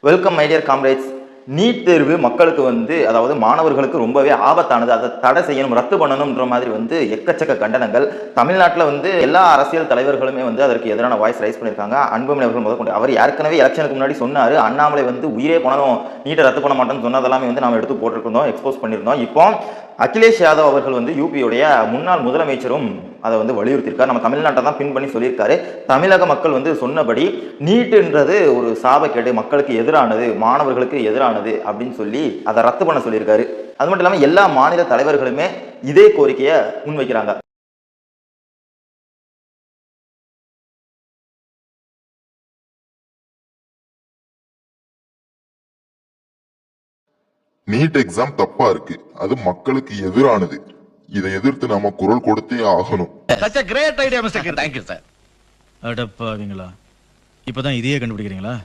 Welcome my dear comrades. NEET தேர்வு மக்களுக்கு அதாவது மாணவர்களுக்கு ரொம்பவே ஆபத்தானது. அதை தடை செய்யணும், ரத்து பண்ணணும்ன்ற மாதிரி எக்கச்சக்க கண்டனங்கள். தமிழ்நாட்டில் எல்லா அரசியல் தலைவர்களுமே அதற்கு எதிரான வாய்ஸ் ரைஸ் பண்ணியிருக்காங்க. அன்புமணி அவர்கள் முதற்கொண்டு அவர் ஏற்கனவே எலெக்ஷனுக்கு முன்னாடி சொன்னார், அண்ணாமலை உயிரே போனாலும் நீட்டை ரத்து பண்ண மாட்டேன்னு சொன்னதெல்லாமே நாம் எடுத்து போட்டிருந்தோம், எக்ஸ்போஸ் பண்ணியிருந்தோம். இப்போ அகிலேஷ் யாதவ் அவர்கள் யூபியுடைய முன்னாள் முதலமைச்சரும் அதை வலியுறுத்தியிருக்காரு. நம்ம தமிழ்நாட்டை தான் பின் பண்ணி சொல்லியிருக்காரு. தமிழக மக்கள் சொன்னபடி நீட்டுன்றது ஒரு சாபக்கேடு, மக்களுக்கு எதிரானது, மாணவர்களுக்கு எதிரானது அப்படின்னு சொல்லி அதை ரத்து பண்ண சொல்லியிருக்காரு. அது மட்டும் இல்லாமல் எல்லா மாநில தலைவர்களுமே இதே கோரிக்கையை முன்வைக்கிறாங்க. நீட் எக்ஸாம் தப்பா இருக்கு, அது மக்களுக்கு எதிரானது. இதை எதிர்த்து நாம குரல் கொடுத்தே ஆகணும். Such a great idea, Mr. Kirti. Thank you, sir. அடப்பாவீங்களா, இப்பதான் இதையே கண்டுபிடிக்கிறீங்களா?